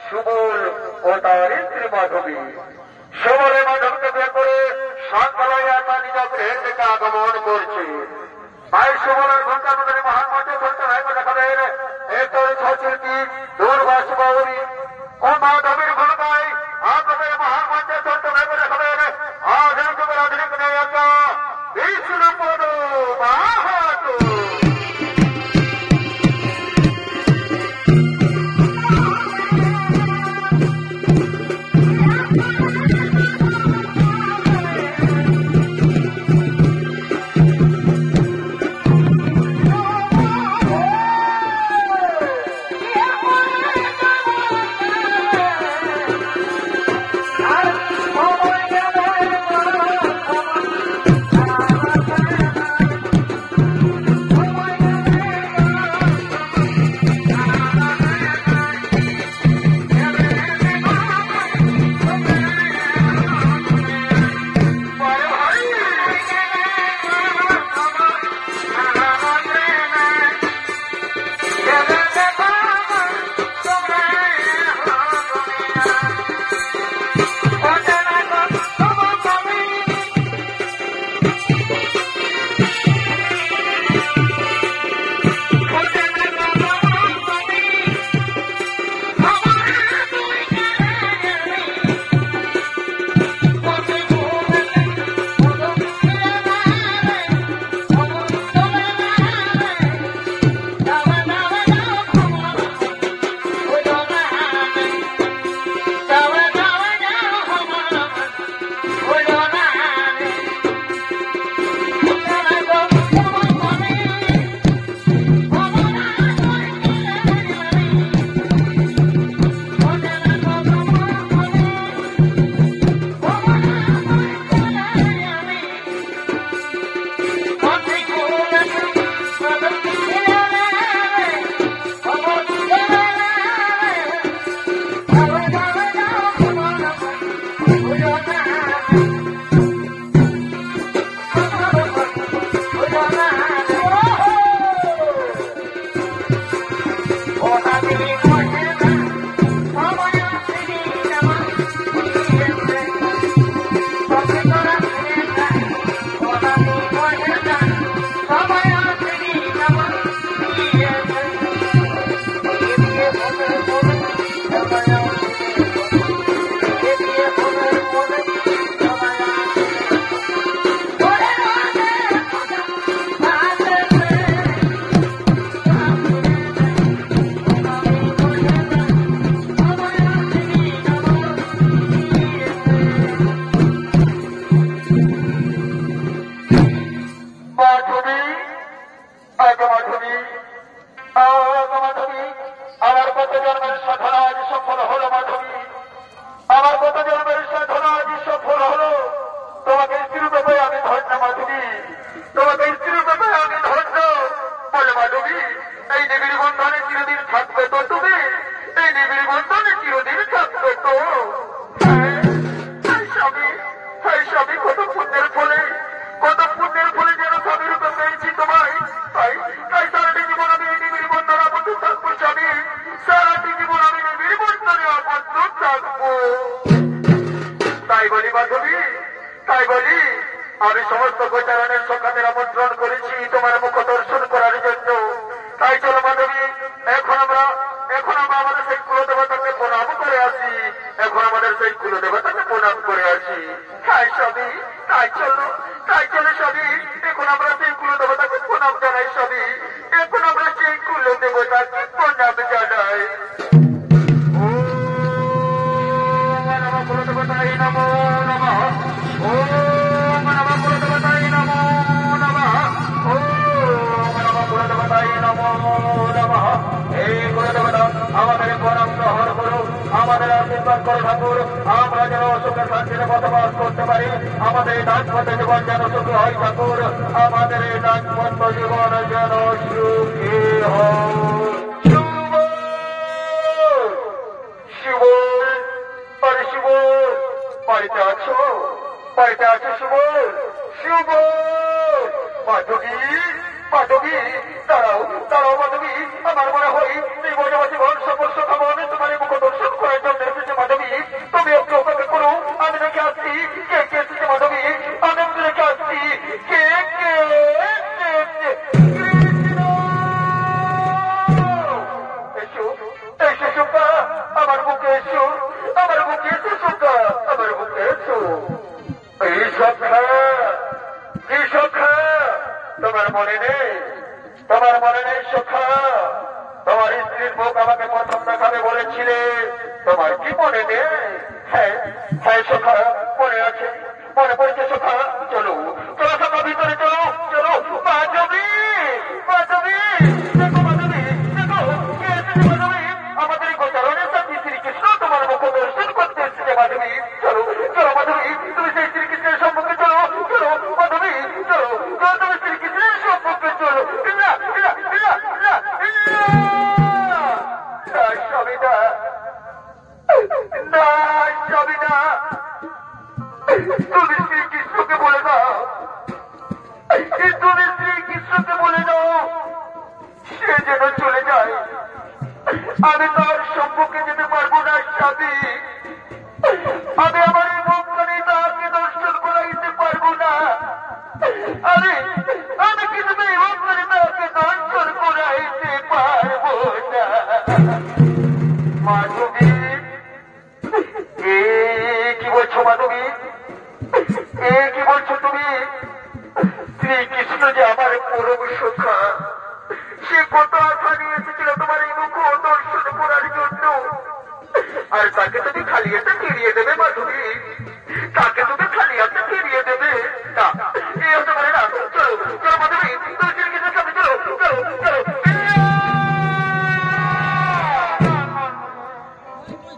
সুবল ও তার স্ত্রী মাধবী। সুবলে মাধবকে বিয়ে করে সন্ধ্যালয়া তার নিজ গৃহের থেকে আগমন করছে। ভাই সুবলের ঘন্টা মধ্যে মহান মঞ্চে ঘন্টা ভাইকে দেখাবেন এরপর ছশিল্পী দুর্বাস বাউরি ও মাধবীর ভূমিকায় আপনাদের মহান মঞ্চে ঘন্টা ভাইকে দেখাবেন আধুনিক যুগের আধুনিক নায়িকা বিষ্ণুপদ মাহাতো। আমি সমস্ত গোচারণের সখাদের আমন্ত্রণ করেছি তোমার মুখ দর্শন করার জন্য। তাই চলো মাধবী, এখন আমরা আমাদের সেই কুলদেবতাকে প্রণাম করে আসি। এখন আমাদের সেই কুলদেবতাকে প্রণাম করে আসি। তাই চলো সবই এখন আমরা সেই কুলদেবতাকে প্রণাম জানাই। সবই এখন আমরা সেই কুলদেবতাকে প্রণাম জানাই। কুলদেবতায় নমো নমঃ। ওম নমঃ কুলদেবতায় নমো নমঃ। ওম নমঃ কুলদেবতায় নমো নমঃ। এই কুলদেবতা আমাদের প্রণাম গ্রহণ করুন, আমাদের আশীর্বাদ করে ঠাকুর। আমরা যেন সুখে শান্তিতে বসবাস করতে পারি, আমাদের এই দাম্পত্য জীবন যেন সুখী হয় ঠাকুর। আমাদের এই দাম্পত্য জীবন যেন সুখী হয়। বাড়িতে আছো সুবল? মাধবী দাঁড়াও মাধবী, আমার মনে হয় এই বজবাসী বন সমস্ত খাবো তোমার মুখ দর্শন করার মুখ আমাকে প্রথম দেখাবে বলেছিলে, তোমার কি মনে নেই? হ্যাঁ হ্যাঁ সখা, মনে আছে, মনে পড়েছে সখা। চলো চলো সখা, ভিতরে চলো চলো। মাধবী, মাধবী, দেখো মাধবী, দেখো কে এসেছে মাধবী। আমাদের গোচারণের সাথে শ্রীকৃষ্ণ তোমার মুখ দর্শন করতে এসেছে মাধবী। চলো চলো মাধবী, তুমি সেই শ্রীকৃষ্ণের সম্মুখে চলো। চলো মাধবী, চলো চলো, তুমি শ্রীকৃষ্ণের সম্মুখে চলো। না না না না না, সবিতা না, সবিতা, তুমি শ্রীকৃষ্ণকে বলে দাও, তুমি শ্রীকৃষ্ণকে বলে দাও সে যেন চলে যায়। আমি তার সম্মুখে যেতে পারবো না স্বামী, আমি আমার এই মুখখানে তাকে দর্শন করাইতে পারবো না। আমি আমি কিন্তু এই মুখখানে তাকে দর্শন করাইতে পারবো না। মাধবী, কি বলছো মাধবী, কি বলছো তুমি? শ্রীকৃষ্ণ যে আমার পরম সখা, সে কত আশা নিয়ে এসেছিল তোমার এই মুখ দর্শন করার জন্য, আর তাকে তুমি খালি হাতে ফিরিয়ে দেবে মাধবী? তাকে তুমি খালি হাতে ফিরিয়ে দেবে? না, এই হতে পারে না। চলো চলো মাধবী, তুমি শ্রীকৃষ্ণের সামনে চলো চলো চলো।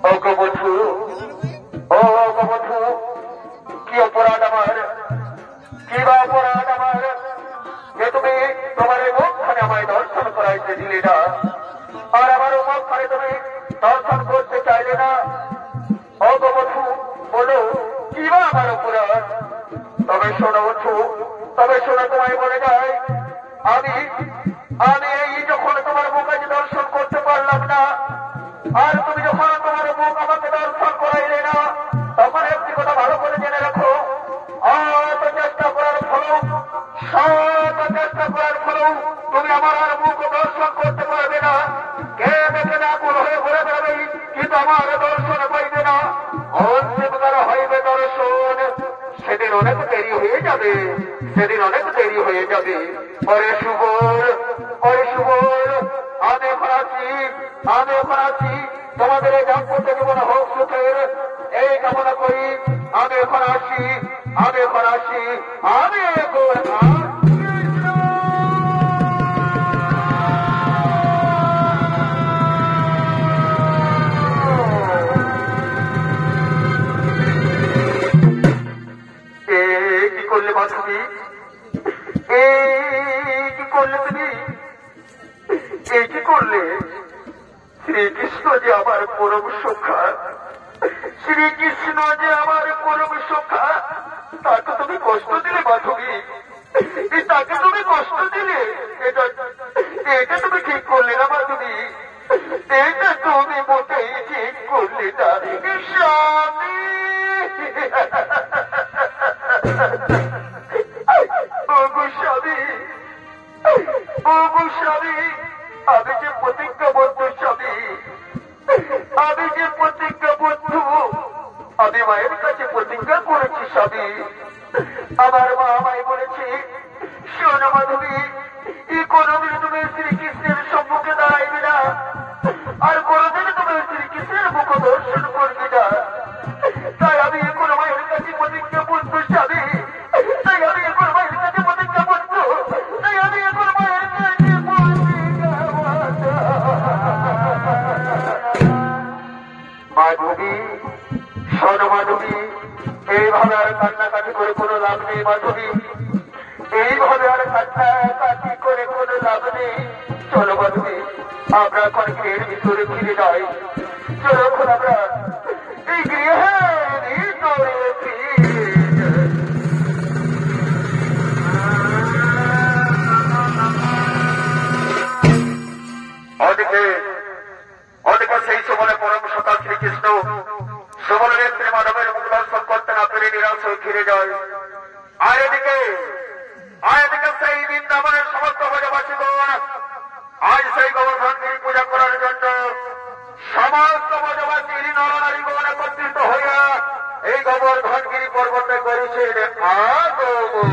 ও গোবধূ, ও গোবধূ, কি অপরাধ আমার, কি বা অপরাধ আমার যে তুমি তোমার এই মুখখানে আমায় দর্শন করাইতে দিলে না, আর আমার মুখখানে তুমি দর্শন করতে চাইলে না? ও গোবধূ, বলো কি বা আমার অপরাধ? তবে শোনো বধূ, তবে শোনো, তোমায় বলে যায়, আমি আমি এই যখন তোমার মুখ আজ দর্শন করতে পারলাম না, আর তুমি যখন তোমার মুখ আমাকে দর্শন করাইলে না, তখন একটি কথা ভালো করে জেনে রাখো, অত চেষ্টা করার ফলেও, শত চেষ্টা করার ফলেও তুমি আমার আর মুখ দর্শন করতে পারবে না। কে দেখে না কুল হয়ে ঘুরে বেড়াবে, কিন্তু আমার দর্শন পাইবে না। অন্তিমকার হইবে দর্শন, সেদিন অনেক দেরি হয়ে যাবে, সেদিন অনেক দেরি হয়ে যাবে। পরে সুবল, পরে সুবল, আমি এখন আছি, আমি এখন আছি, তোমাদের এই দাম্পত্য জীবন হোক সুখের এই কামনা করি। আমি এখন আসি, আমি এখন আসি, আমি এখন কি করলে বান্ধবী, কি করলে তুমি, কি করলে? শ্রীকৃষ্ণ যে আমার পরম সখা, শ্রীকৃষ্ণ যে আমার পরম সখা, তাকে তুমি কষ্ট দিলে বান্ধবী, তাকে তুমি কষ্ট দিলে। এটা তুমি ঠিক করলে না বান্ধবী, এটা তুমি মোটেই ঠিক করলে না স্বামী। ওগো স্বামী, ওগো স্বামী, আমি যে প্রতিজ্ঞাবদ্ধ স্বামী, আমি যে প্রতিজ্ঞাবদ্ধ, আমি মায়ের কাছে প্রতিজ্ঞা করেছি স্বামী। আমার মা আমায় বলেছে, শোনো মাধবী, কোনদিন তুমি শ্রীকৃষ্ণের সম্মুখে দাঁড়াইবে না, আর কোনদিন তুমি শ্রীকৃষ্ণের মুখ দর্শন করবে না। তাই আমি এখন মায়ের কাছে প্রতিজ্ঞাবদ্ধ স্বামী, তাই আমি এখন মায়ের কাছে প্রতিজ্ঞাবদ্ধ, তাই আমি এখন মায়ের কাছে মাধবী। শোনো মাধবী, এইভাবে আর কান্নাকাটি করে কোনো লাভ নেই মাধবী, এইভাবে আর কান্নাকাটি করে কোনো লাভ নেই। চলো মাধবী, আমরা এখন গৃহের ভিতরে ফিরে যাই। চলো এখন আমরা এই গৃহের ভিতরে ফিরে যাই। ওদিকে সেই সময় পরম সকাল শ্রীকৃষ্ণ সুবলের শ্রী মাধবের মুখ দর্শন করতে না পেরে নিরাশ হয়ে ফিরে যায়। আর এদিকে সেই বৃন্দাবনের সমস্ত ব্রজবাসীগণ আজ সেই গোবর্ধনগিরি পূজা করার জন্য সমস্ত ব্রজবাসীর নরনারীগণ একত্রিত হইয়া এই গোবর্ধনগিরি পর্বতে করেছেন আগমন।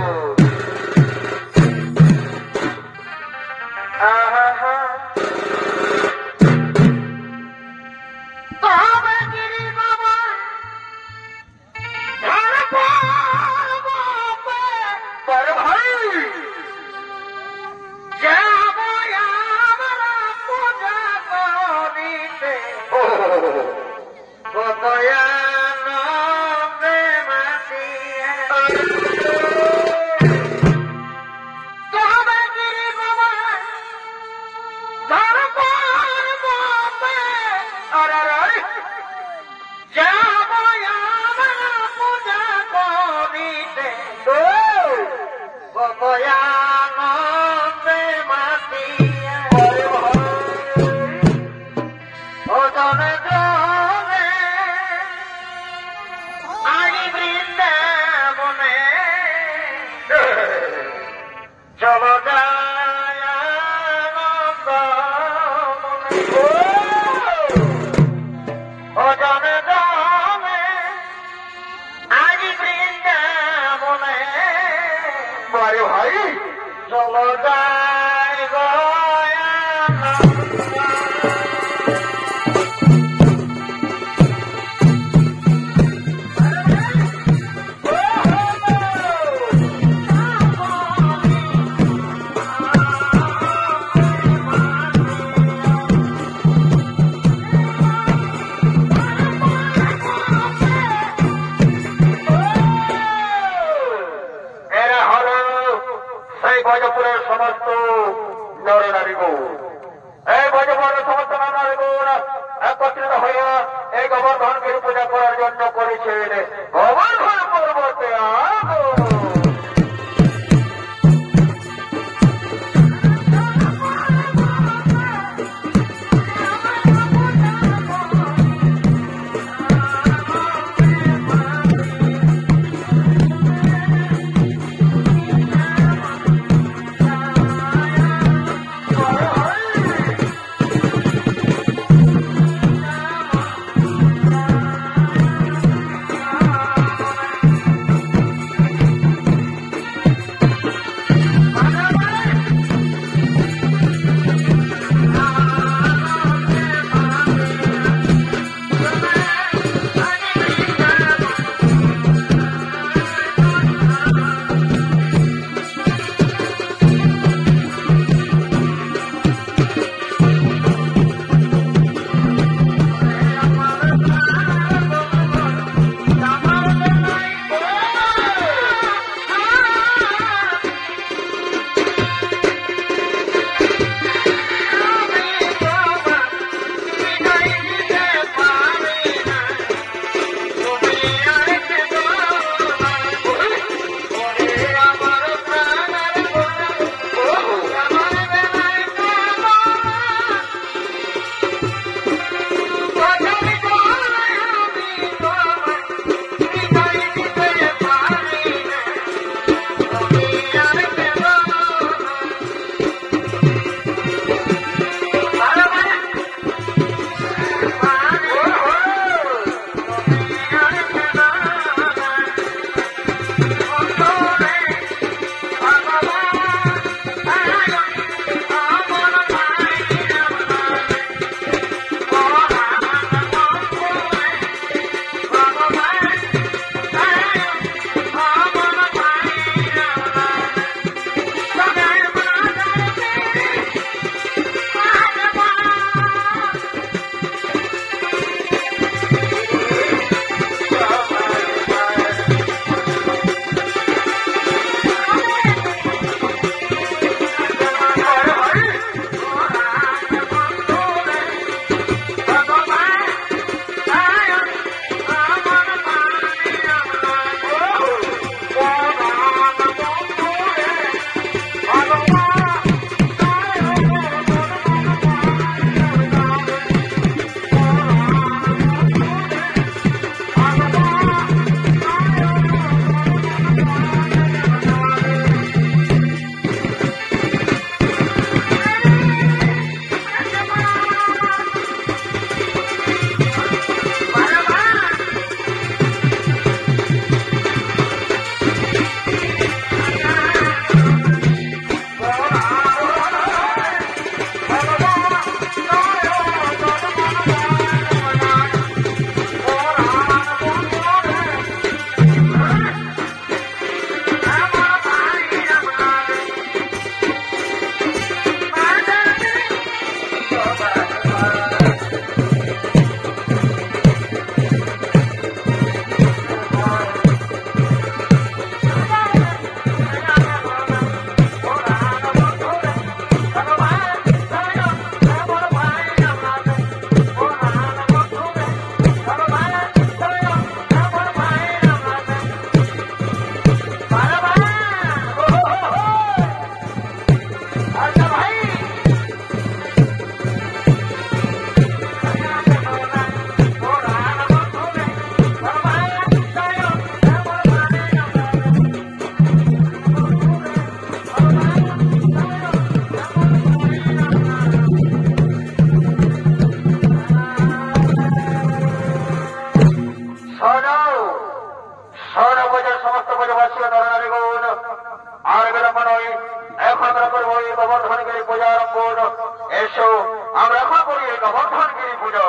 আমরা এখন করি এই গোবর্ধনগিরি পুজো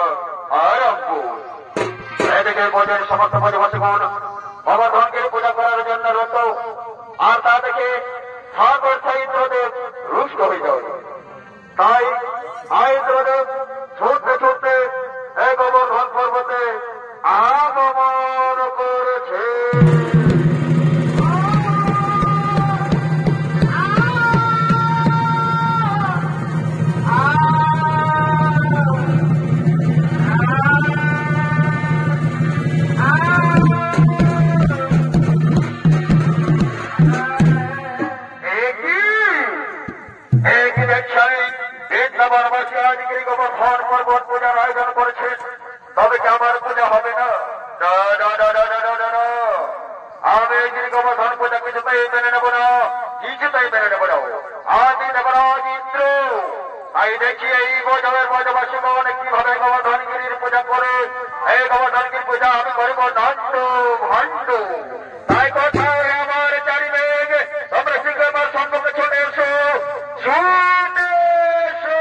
আরম্ভ। এদিকে বোঝেন সমস্ত প্রতিবাসীগণ গোবর্ধনগিরি পূজা করার জন্য রত, আর তা দেখে সাগর ইন্দ্রদেব রুষ্ট হয়ে যায়। তাই ইন্দ্রদেব ছুটতে ছুটতে এই গোবর্ধন পর্বতে আগমন করেছে। গোবর্ধন পর্বত পূজার আয়োজন করেছেন, তবে কি আমার পূজা হবে না? আমি এই গোবর্ধন পূজা কিছুতেই মেনে নেব না, কিছুতেই মেনে নেব না। আদি দেবরাজ ইন্দ্র, তাই দেখি এই বৈধবের বৈধবাসীগণ কিভাবে গোবর্ধনগিরির পূজা করে। এই গোবর্ধনগিরির পূজা আমি করব দণ্ড ভণ্ড। তাই কোথায় আমার চারিবেগ, তোমরা শীঘ্র আমার সম্মুখে ছুটে এসো, ছুটে এসো।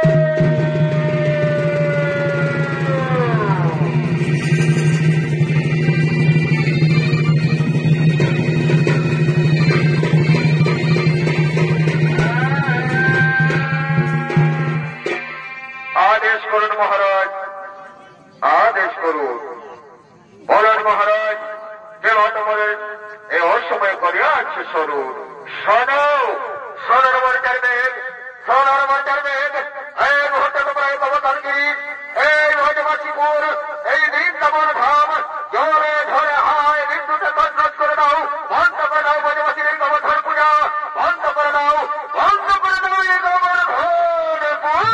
আদেশ করুন মহারাজ, আদেশ করুন। বলুন মহারাজ, যে তোমাদের এই অসময় করিয়া আছে স্বরূপ। শোনো, শোনো মর্যার বেগ, শোনো মর্যার বেগ। এই মুহূর্তে তোমরা এই গোবর্ধনগিরি, এই ভোজবাসীপুর, এই বৃন্দাবন ধাম জোরে ধরে হায় বিদ্যুতে তছনছ করে দাও, বন্ধ করে দাও ভোজবাসীর এই গোবর্ধন পূজা, বন্ধ করে দাও, বন্ধ করে দাও এই গোবর্ধন পূজা।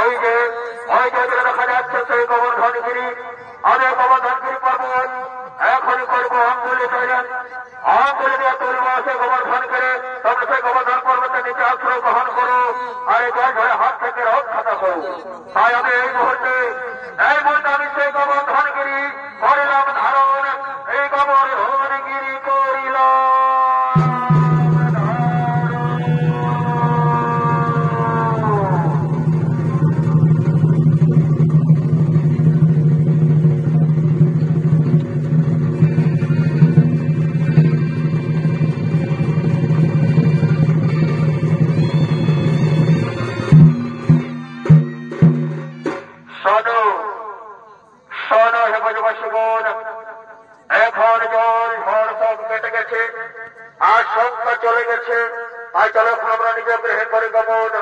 ওই যে দেখা যাচ্ছে সেই গোবর্ধনগিরি। আমি গোবর্ধনগিরি পর্বত এখনই করবো অঙ্গুলি তৈরি, অঙ্গুলি দিয়ে তুলব সে গোবর্ধন করে, তবে সেই গোবর্ধন পর্বতের নিচে আশ্রয় গ্রহণ করো আর এই জল ধরে হাত থেকে রক্ষা থাকো। তাই আমি এই মুহূর্তে আমি সেই গোবর্ধনগিরি করিলাম ধারণ, এই গোবর্ধনগিরি করিলাম। এখন জল ঝড় সব কেটে গেছে, আশঙ্কা চলে গেছে। তাই চলখন আমরা নিজ গৃহে করি গমন,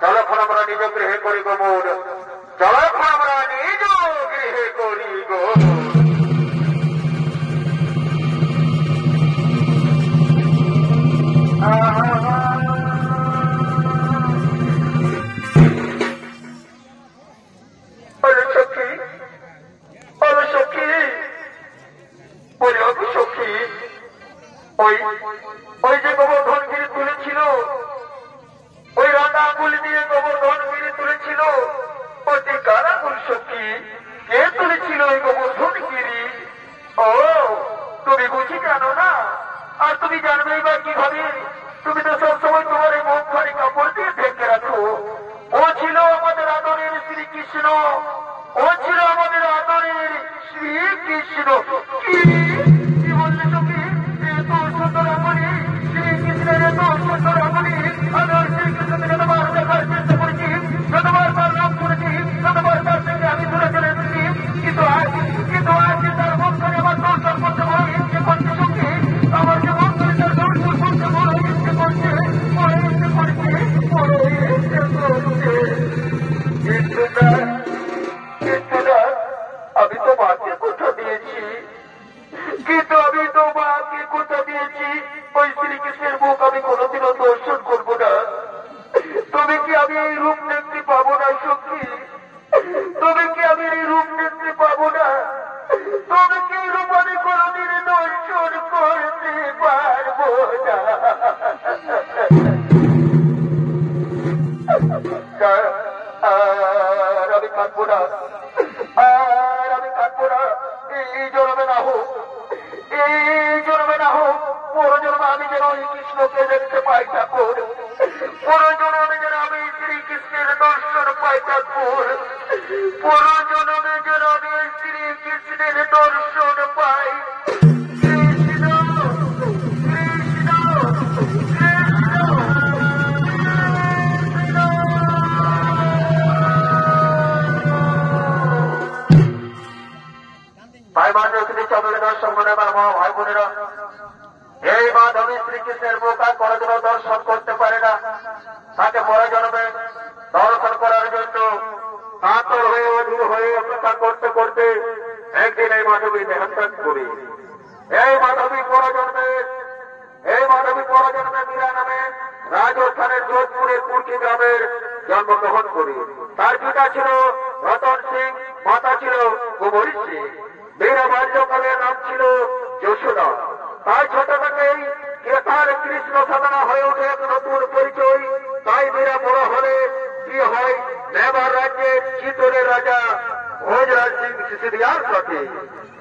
চলখন আমরা নিজ গৃহে করি গমন, চলখন আমরা নিজ গৃহে করি গমন। ওই যে গোবর্ধনগিরি তুলেছিল, ওই রাঙা আঙুল দিয়ে গোবর্ধনগিরি তুলেছিল, ওই কার আঙুল সখী? কে তুলেছিল ওই গোবর্ধনগিরি? ও তুমি বুঝি জানো না? আর তুমি জানবেই বা কিভাবে? তুমি তো সবসময় তোমার এই মুখ খানি কাপড় দিয়ে ঢেকে রাখো। ও ছিল আমাদের আদরের শ্রীকৃষ্ণ, ও ছিল আমাদের আদরের শ্রীকৃষ্ণ। কি বললে সখী? এত সুন্দর আঙুলি, শ্রীকৃষ্ণের এত সুন্দর আঙুলি, আদর শ্রীকৃষ্ণকে যতবার দেখার চেষ্টা করেছি, যতবার তার নাম করেছি, ততবার তার থেকে আমি দূরে চলে এসেছি। কিন্তু আজ তার মুখখানে আমার দর্শন করতে বড় ইচ্ছে করছে সখী, আমার যে মুখখানে তার দর্শন করতে বড় ইচ্ছে করছে, বড় ইচ্ছে করছে, বড় ইচ্ছে করছে। কিন্তু না, আমি তো মাকে কথা দিয়েছি, কিন্তু আমি তো মাকে কথা দিয়েছি ওই শ্রীকৃষ্ণের মুখ আমি কোনোদিনও দর্শন করবো না। তবে কি আমি এই রূপ দেখতে পাবো না সখী? তবে কি আমি এই রূপ দেখতে পাবো না? তবে কি এই রূপ আমি কোনোদিন দর্শন করতে পারবো না? আর আমি কাঁদবো না, আর আমি কাঁদবো না। এই জন্মে না হোক, এই জন্মে না হোক, পরজন্মে আমি যেন ওই কৃষ্ণকে দেখতে পাই ঠাকুর, পরজন্মে যেন আমি শ্রীকৃষ্ণের দর্শন পাই ঠাকুর, পরজন্মে যেন আমি শ্রীকৃষ্ণের দর্শন পাই। কৃষ্ণ কৃষ্ণ ভাই বান্ধবী চন্দ্রের দর্শন করে আমার মা ভাই বোনেরা, এই মাধবী শ্রীকৃষ্ণের মুখ আর পরজন্ম দর্শন করতে পারে না। তাকে পরজন্মে দর্শন করার জন্য কাতর হয়ে অধীর হয়ে অপেক্ষা করতে করতে একদিন এই মাধবী দেহান্তর করি। এই মাধবী পরজন্মে মীরা নামে রাজস্থানের যোধপুরের কুর্কি গ্রামের জন্মগ্রহণ করি। তার পিতা ছিল রতন সিং, মাতা ছিল কুমরি সিং। মেয়েরা বাল্যকালের নাম ছিল যশোদা। তাই ছোট থেকেই তার কৃষ্ণ সাধনা হয়ে ওঠে এক নতুন পরিচয়। তাই মেয়েরা বড় হলে কি হয়, মেবার রাজ্যের চিতরের রাজা ভোজরাজ সিং সিসোদিয়ার সাথে।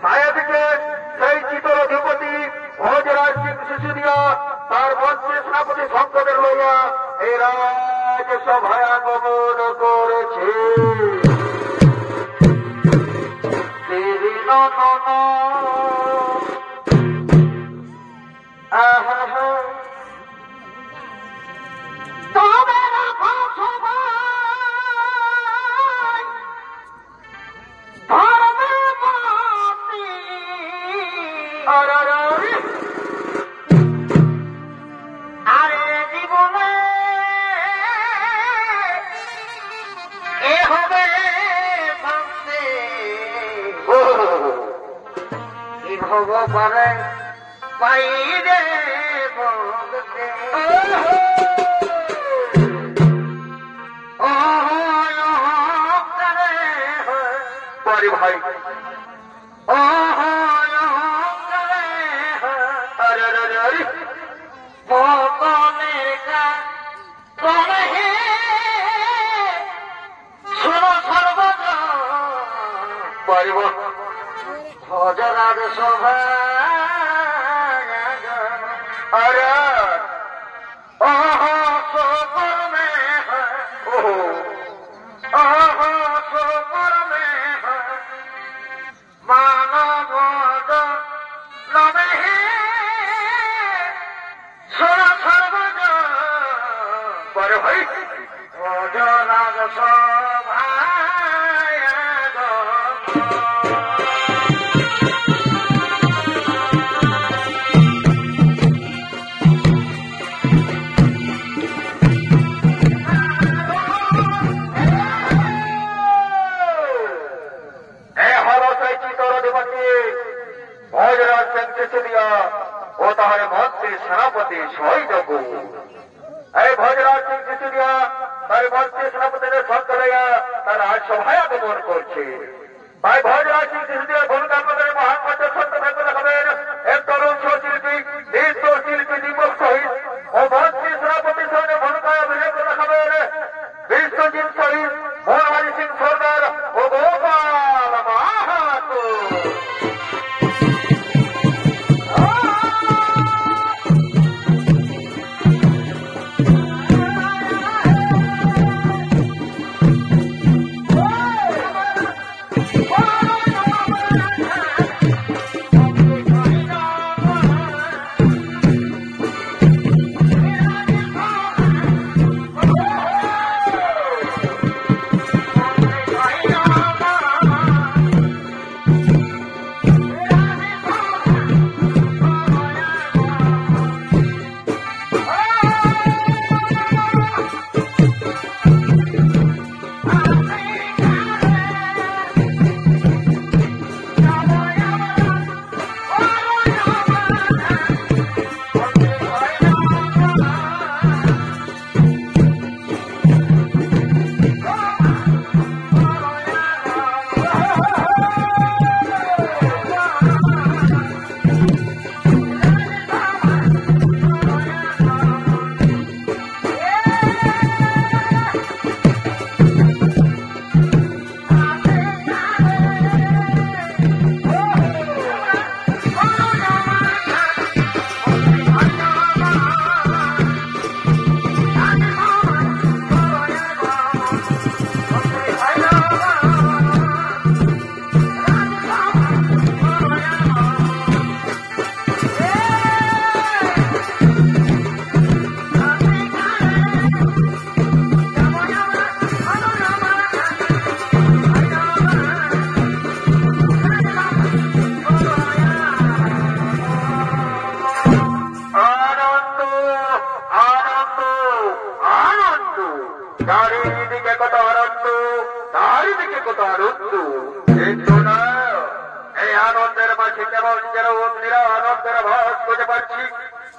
তাই থেকে সেই চিতর অধিপতি ভোজরাজ সিং সিসোদিয়া তার বংশের সেনাপতি শঙ্করের লইয়া এই রাজসভায় আগমন করেছে। আরে জীবনে এ হবে ভাবতে কি ভগবানে পাইরে ভগতে ও পারি ভাই। ভজরাজ শোভা अरे ओहो सोपर में है ओहो सोपर में है मानव नमे सोना सर्वज पर भाई भजराज शोभा ও তাহলে মন্ত্রী সেনাপতি সবাই যাব এই ভজরাজ সিং সিসুদিয়া তার মন্ত্রী সেনাপতিদের সঙ্গে লইয়া তার আজ সভায় আগমন করছে। তাই ভজরাজ সিং সিসুদিয়ার ভূমিকা আপনাদের মহান মঞ্চের সত্য থাকতে দেখাবেন এক তরুণ সহশিল্পী নৃত্যশিল্পী দীপক শহীদ ও মন্ত্রী সেনাপতির সঙ্গে ভূমিকায় অভিনয় করে দেখাবেন বিশ্বজিৎ শহীদ মোহনবাড়ি সিং সরকার ও গোপাল মাহাতো। চারিদিকে কত আনন্দ, চারিদিকে কত আনন্দ, কিন্তু না এই আনন্দের মাঝে কেমন যেন অগ্নিরা আনন্দের ভাস খুঁজে পাচ্ছি।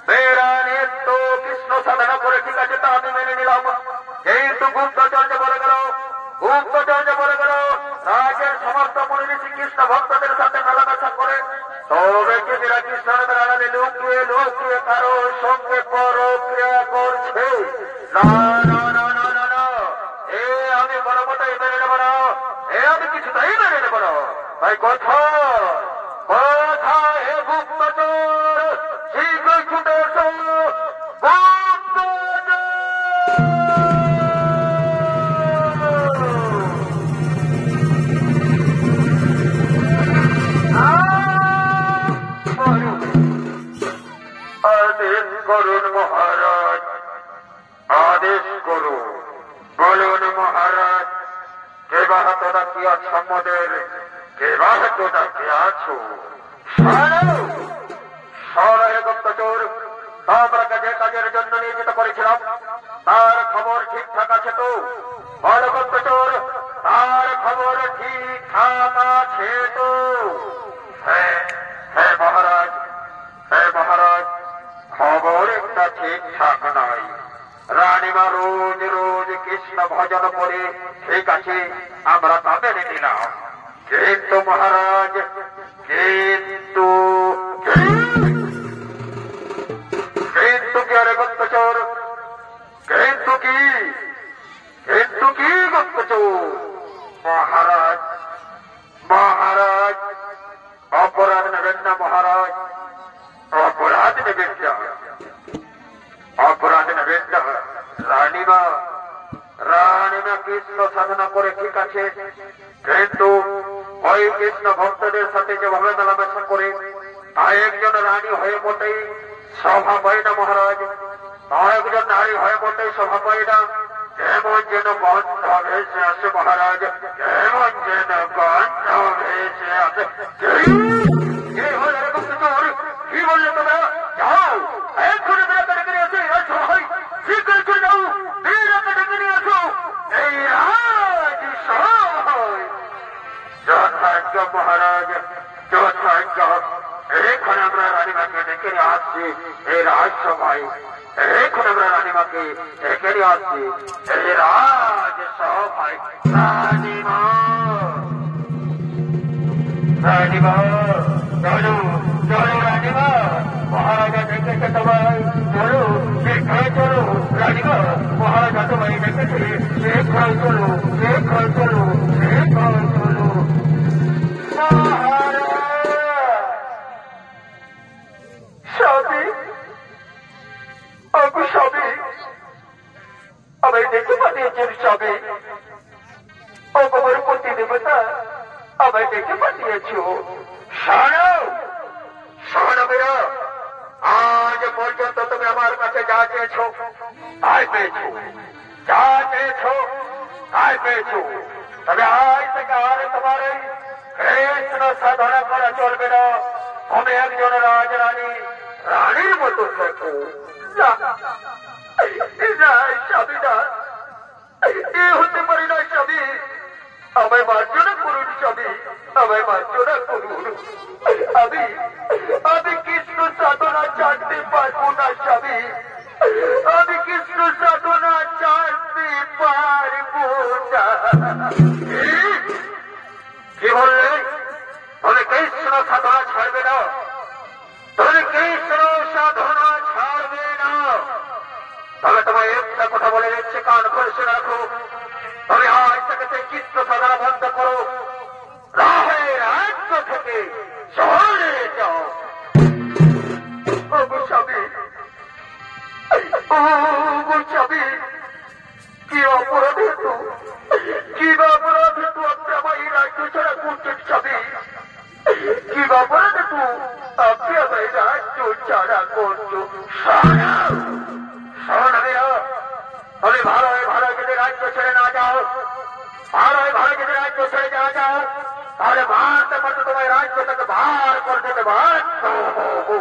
মেয়েরা নিত্য কৃষ্ণ সাধনা করে ঠিক আছে তা আমি মেনে নিলাম, কিন্তু গুপ্তচর্য বলে গেল, গুপ্তচর্য বলে গেল রাজ্যের সমস্ত মুনি কৃষ্ণ ভক্তদের সাথে মেলামেশা করে তবে কিনা কৃষ্ণের আড়ালে লুকিয়ে লুকিয়ে কারো সঙ্গে পরক্রিয়া করছে। না না না না না না, এ আমি কোনো মতেই মেনে নেব না, এ আমি কিছুতেই মেনে নেব না। তাই কোথায় কোথায় হে গুপ্তচর, শীঘ্রই ছুটে এসো আদেশ করুন মহারাজ, আদেশ করুন, বলুন মহারাজ, কে বাহাত ডাকিয়া সম্মদের, কে বাহাত ডাকিয়াছ? শহরের গুপ্তচর তোমরা যে কাজের জন্য নিয়োজিত করেছিলাম তার খবর ঠিকঠাক আছে তো? বল গুপ্তচর, তার খবর ঠিকঠাক আছে তো? হ্যাঁ হ্যাঁ মহারাজ, হ্যাঁ মহারাজ, খবর একটা ঠিকঠাক নয়। রানীমা রোজ রোজ কৃষ্ণ ভজন করে ঠিক আছে, আমরা তা মেনে নিলাম, কিন্তু মহারাজ, কিন্তু কি আরে গুপ্তচর, কিন্তু কি গুপ্তচর? মহারাজ, মহারাজ, অপরাধ নেবেন না মহারাজ, অপরাধ নেবেন না, অপরাধ নেবেন না। রানীমা কৃষ্ণ সাধনা করে ঠিক আছে, কিন্তু ওই কৃষ্ণ ভক্তদের সাথে যেভাবে মেলামেশা করে একজন রানী হয়ে মোটেই শোভা পায় না মহারাজ, একজন নারী হয়ে মোটেই শোভা পায় না। কেমন যেন গন্ধ ভেসে আসে মহারাজ, কেমন যেন গন্ধ ভেসে আসে। কি বললে তোমরা? যাও এক্ষুনি বেড়াতে ডেকে নিয়ে আসো, সবাই ঠিক করে চলে যাও, বেড়াতে ডেকে নিয়ে আসো এই রাজ সভায়। যথাজ্ঞ মহারাজ, যথাজ্ঞ। এখানে আমরা রানীমাকে ডেকে নিয়ে আসছি এই রাজসভায়, এখন আমরা রানীমাকে ডেকে নিয়ে আসছি এই রাজসভায়। রানীমা, রানীমা, চলো চলো রানীমা, মহারাজা ডেকেছে তোমায়, চলো শীঘ্রই চলো রানীমা, মহারাজা তোমায় ডেকেছে, শীঘ্রই চলো, শীঘ্রই চলো, শীঘ্রই চলো। স্বামী, অগু স্বামী, আমায় ডেকে পাঠিয়েছেন স্বামী, অগমর প্রতি দেবতা আমায় ডেকে পাঠিয়েছ। শোনো শোনো মেয়েরা, আজ পর্যন্ত তুমি আমার কাছে যা চেয়েছ তাই পেয়েছ, যা চেয়েছ তাই পেয়েছ। তবে আজ থেকে আর তোমার এই কৃষ্ণ সাধনা করা চলবে না, তুমি একজন রাজরানী, রানীর মতো থেকো। স্বামী না, এ হতে পারি না স্বামী, আমায় মার্জনা করুন স্বামী, আমায় মার্জনা করুন। আমি কৃষ্ণ সাধনা ছাড়তে পারবো না স্বামী, আমি কৃষ্ণ সাধনা ছাড়তে পারবো না। কি বললে? তুমি কৃষ্ণ সাধনা ছাড়বে না, তুমি কৃষ্ণ সাধনা ছাড়বে না? তবে তোমায় একটা কথা বলে দিচ্ছে, কান করে শুনে রাখো, তবে আজ থেকে সেই কৃষ্ণ সাধনা বন্ধ করো, রাজ্য থেকে চলে যাও। স্বামী, স্বামী, কি অপরাধ হেতু, কি অপরাধ হেতু আপনি আমার এই রাজ্য ছাড়া করছেন স্বামী, কি অপরাধ হেতু আপনি আমার এই রাজ্য ছাড়া করছো? তবে ভালো যদি রাজ্য ছেড়ে না যাও, ভালো যদি রাজ্য ছেড়ে না যাও, তাহলে মারতে পারতো তোমার রাজ্য থেকে বার করে দিতে বাধ্য হবো।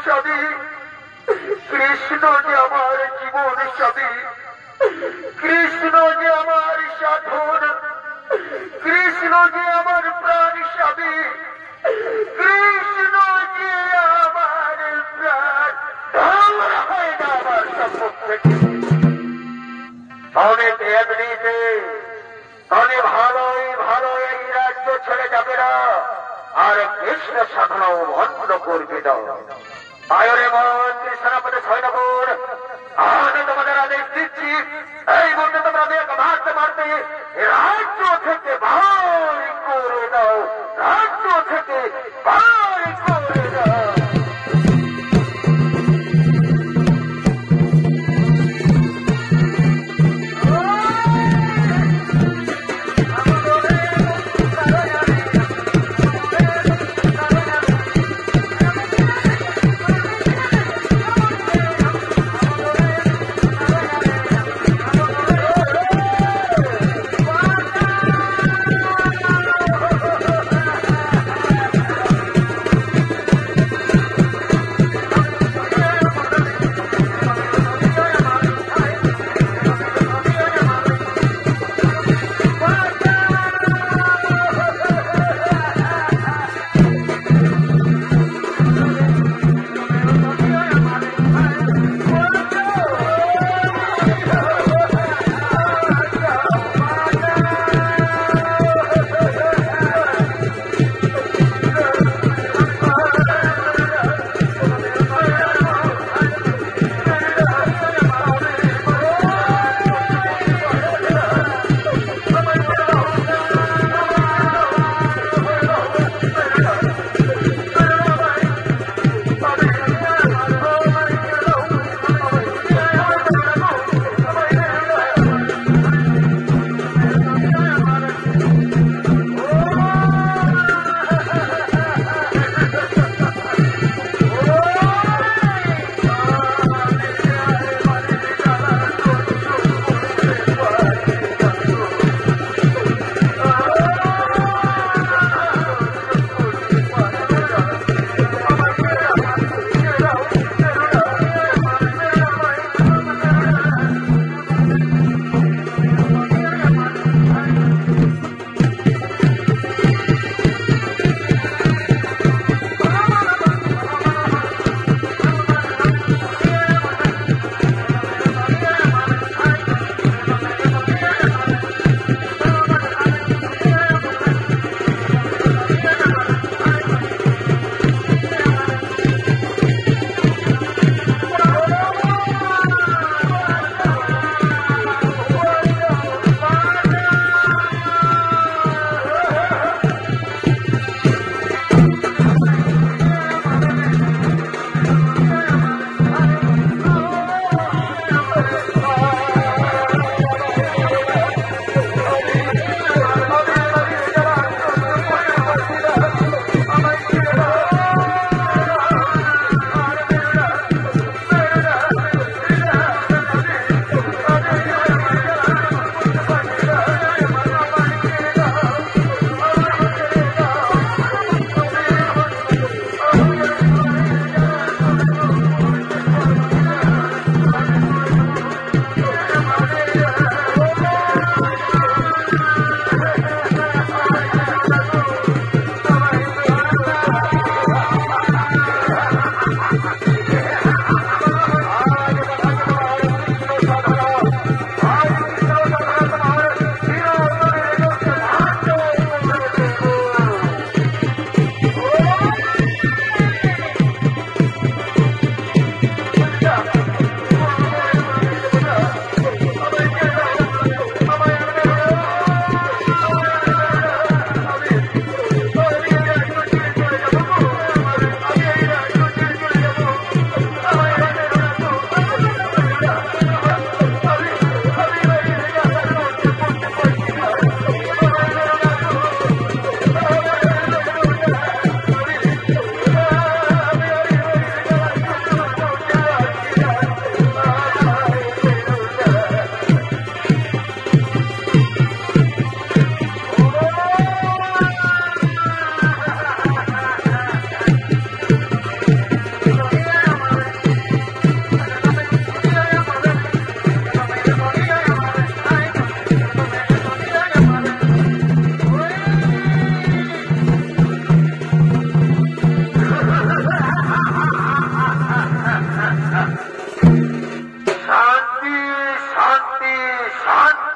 স্বামী, কৃষ্ণ যে আমার জীবন স্বামী, কৃষ্ণ যে আমার সাধন, কৃষ্ণ যে আমার প্রাণ স্বামী, কৃষ্ণ যে আমার প্রাণ, ধারা হয় না আমার সম্মুখ থেকে। তাহলে এমনিতে তাহলে ভালোই এই রাজ্য ছেড়ে যাবে না, আর কৃষ্ণ সাধনাও বন্ধ করবে না। আয়রে মন্ত্রী সেনাপতি সৈন্যপুর, আমি তোমাদের আদেশ দিচ্ছি, এই মুহূর্তে তোমরা মারতে মারতে রাজ্য থেকে বার করে দাও, রাজ্য থেকে বার করে দাও।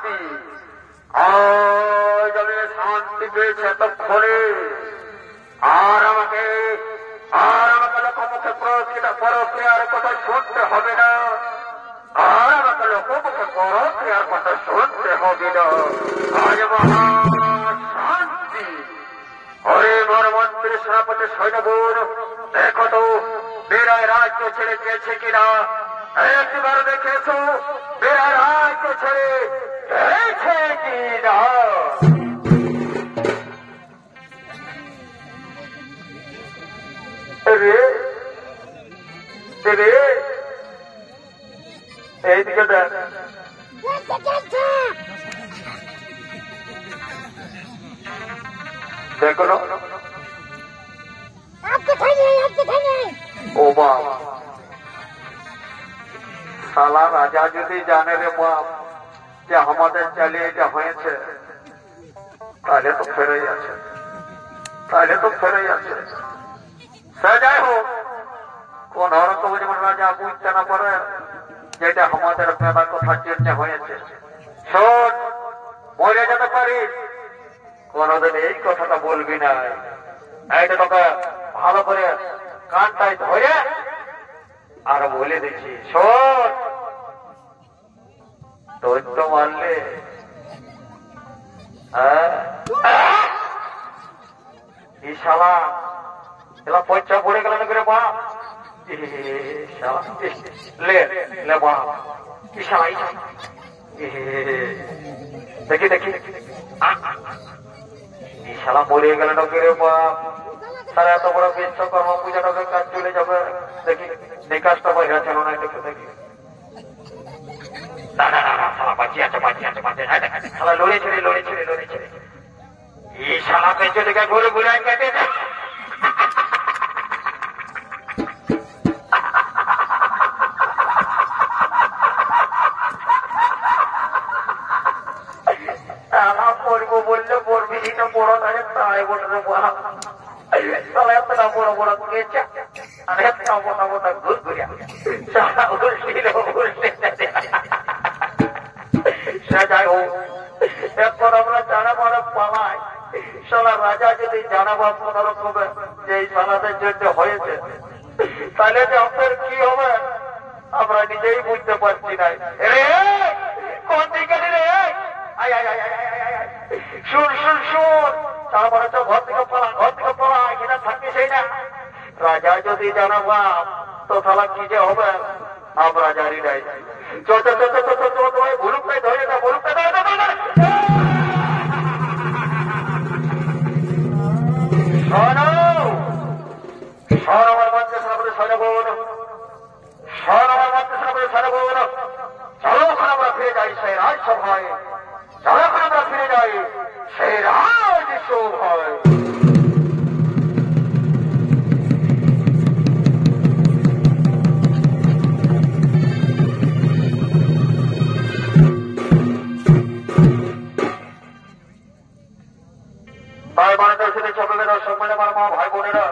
শান্তি। আজ আমি শান্তি পেয়েছি এতক্ষণে। আর আমাকে লোকমুখে পরক্রিয়ার কথা শুনতে হবে না। আর আমাকে লোকমুখে পরক্রিয়ার কথা শুনতে হবে না। আজ মহা শান্তি। হরে মোর মন্ত্রী সেনাপতি সৈন্যবর, দেখো তো বেড়ায় রাজ্য ছেড়ে গেছে কিনা। একবার দেখেছো বেড়ায় রাজ্য ছেড়ে গেছে কিনা। এইদিকে দেখ, দেখো ও বাপ, সালা রাজা যদি জানে রে বাপ যে আমাদের চালিয়ে এটা হয়েছে, তাহলে তো ফেরেই আছে, সে যাই হোক, কোন রকম যেমন রাজা বুঝতে না পারে যেটা আমাদের মেলা কথার জন্য হয়েছে। শোন, মরে যেতে পারিস, কোনদিন এই কথাটা বলবি না। এইটা তোকে ভালো করে কানটায় ধরে আর বলে দিচ্ছি, শোন, দৈত্য মারলে শালা এলা পয়সা পড়ে গেল না করে বাপ। লে বাপ, দেখি শালা মরে গেল না করে বাপ। তারা এত বড় বিশ্বকর্ম পূজাটাকে কাজ চলে যাবে। দেখি এই কাজটা বাইরে ছিল না, দেখি শালা লড়ে ছেড়ে এই শালা পেঁচে থেকে ঘুরে কেটে পড়বো বললে পড়বি, এটা বড় থাকে তাই বলে এতটা বড় বড় করেছে আর একটা মোটা মোটা ঘুর ঘুরিয়া সে যাই হোক, এখন আমরা জানাবার পালাই। সালা রাজা যদি জানাবো কোন রকমে যে এই সালাদের জন্য হয়েছে, তাহলে যে আপনার কি হবে আমরা নিজেই বুঝতে পারছি না। রে কোন দিকে রে, শুন, তারপরে তো ঘর থেকে পড়া এখানে থাকতে চাই না। রাজা যদি জানাবা তো তাহলে কি যে হবে আমরা জানি নাই। ভুলুকটাই ধরে না, ভুলুকটা ধরে আমার মধ্যে চলো আমরা ফিরে যাই সেই রাজসভায়, চলো আমরা ফিরে যাই সেই রাজসভায়। তাই বানাতে এসে সকলের সম্মানে আমার মা ভাই বোনেরা,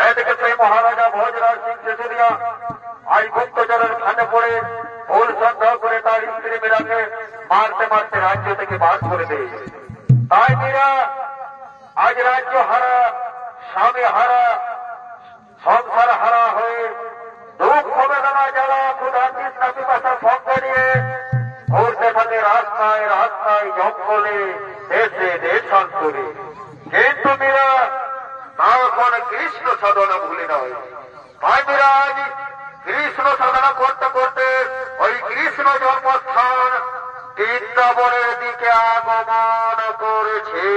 এদিকে সেই মহারাজা ভোজরাজ সিং সিসোদিয়া আজ গুপ্তচরের খানে পড়ে ভুল সন্দেহ করে তার স্ত্রী মীরাকে মারতে মারতে রাজ্য থেকে বার করে দেয়। তাই মীরা আজ রাজ্য হারা, স্বামী হারা, সংসার হারা হয়ে দুঃখ বেদনা জ্বালা ক্ষুধা তৃষ্ণা পিপাসা সঙ্গে নিয়ে ঘুরতে থাকে রাস্তায় জঙ্গলে, দেশে দেশান্তরে। কিন্তু মীরা তাও এখন কৃষ্ণ সাধনা ভুলে নয়। তাই মীরা আজ কৃষ্ণ সাধনা করতে করতে ওই কৃষ্ণ জন্মস্থান বৃন্দাবনের দিকে আগমন করেছে।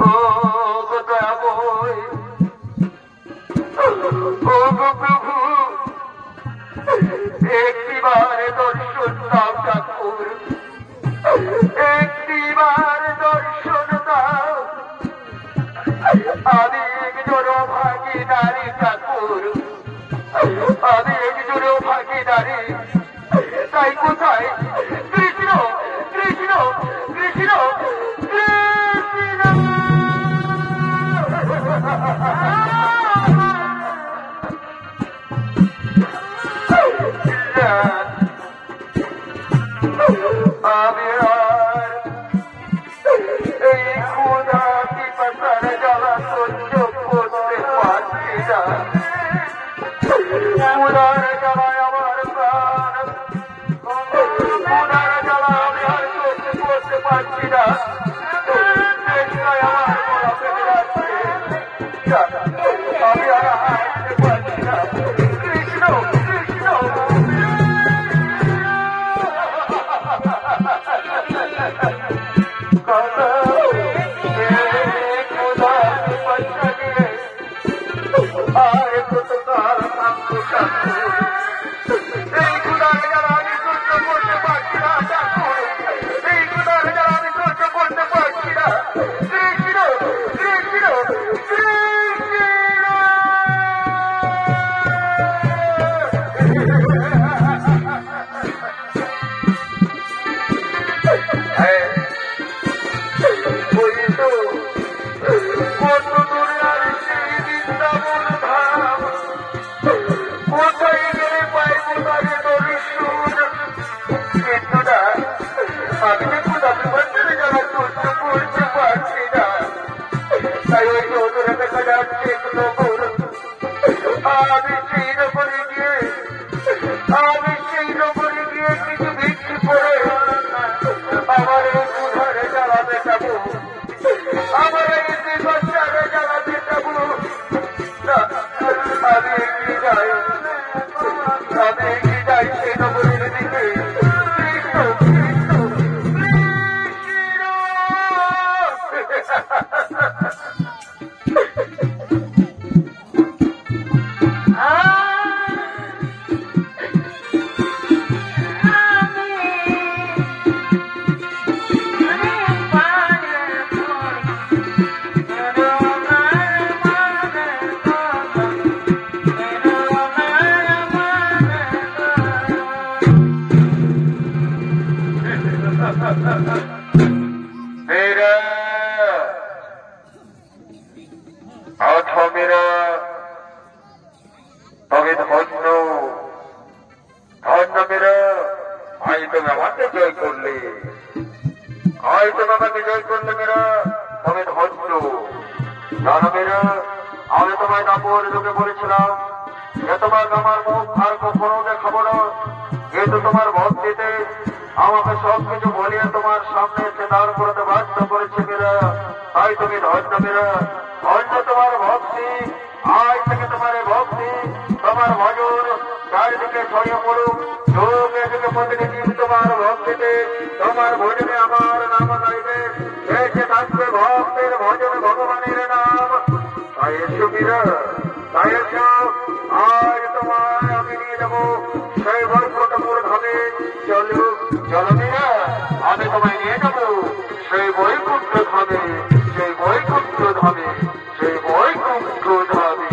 ও গো দয়াময়, ও গো প্রভু, একটিবার দর্শন দাও ঠাকুর, একটিবার দর্শন দাও। আমি একজন ভাগিদারি ঠাকুর, আমি একজন ভাগিদারি। তাই কোথায় কৃষ্ণ কৃষ্ণ কৃষ্ণ কৃষ্ণ? আমি আর এই ক্ষুধা পিপাসার জ্বালা সহ্য করতে পারছি না। ক্ষুধার জ্বালায় আমার প্রাণ, ক্ষুধার জ্বালা আমি আর সহ্য করতে পারছি না। আমার গলা পেটে যাচ্ছে, আমি আর হাঁটতে পারছি না। কৃষ্ণ কৃষ্ণ এই ক্ষুধার জ্বালা আমি সহ্য করতে পারছি না ঠাকুর, এই ক্ষুধার জ্বালা আমি সহ্য করতে পারছি না। কৃষ্ণ কৃষ্ণ আমি যে ক্ষুধাতে বাচ্চারা যারা সহ্য করতে পারছি না। তাই ওই নদরে দেখা যাচ্ছে নগর, আমি সেই নগরে গিয়ে কিছু বিক্রি করে আমার এই ক্ষুধার জ্বালা মেটাবো, আমার এই বাচ্চার জ্বালা মেটাবো। আমি এগিয়ে যাই সেই নগরের দিকে। मेरा अथ मेरा तবে ধন্য ধন্য মেরা। আই তুমি আমাকে জয় করলে, আই তুমি আমাকে জয় করলে মেরা, তবে ধন্য। জানো মেরা, আমি তোমায় দাপর যুগে বলেছিলাম যে তোমার আমার মুখ আর কখনো দেখাবো না, কিন্তু তোমার ভক্তিতে আমাকে সবকিছু বলিয়ে তোমার সামনে এসে দাঁড় করতে বাধ্য করেছে মেরা। তাই তুমি ধন্য মেরা, ধন্য তোমার ভক্তি। আজ থেকে তোমার ভক্তি, তোমার ভজন চারিদিকে ছড়িয়ে পড়ুক। যুগে যুগে প্রতিটি দিন তোমার ভক্তিতে, তোমার ভজনে আমার নাম গাইবে, বেঁচে থাকবে ভক্তের ভজনে ভগবানের নাম। তাই এসো মেরা, তাই এসো, আজ তোমায় আমি নিয়ে যাবো সেই বৈকুণ্ঠপুর ধামে। চলো চলো মেরা, আমি তোমায় নিয়ে যাবো সেই বৈকুণ্ঠ ধামে, সেই বৈকুণ্ঠ ধামে, সেই বৈকুণ্ঠ ধামে।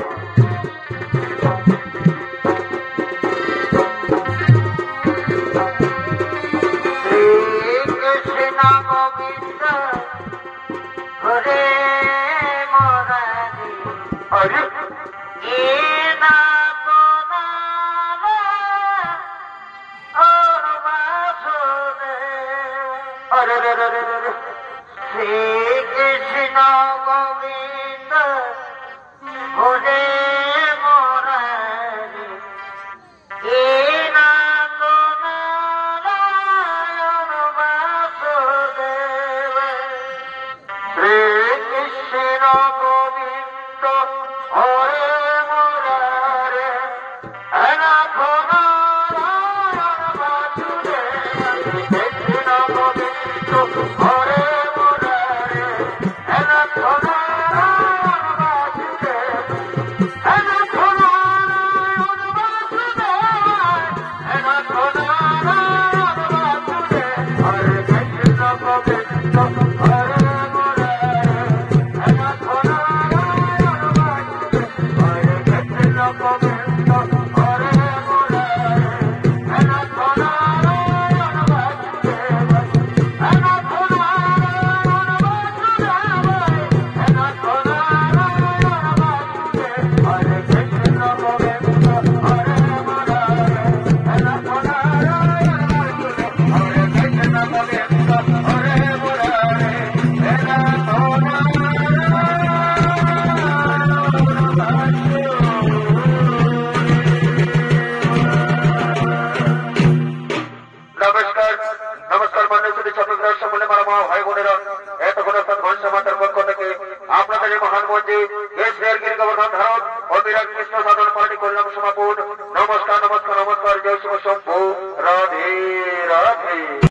শ্রীকৃষ্ণ গোবিন্দ হরে মুরারি, হরে শ্রী আপনাদের মহান মন্ত্রী এশিয়ার গিরি গভর্নর ভারত ও বিরাট কৃষ্ণ সাধন পার্টি কল্যাণ সমাপন। নমস্কার নমস্কার নমস্কার। জয় শিব শম্ভু। রাধে রাধে।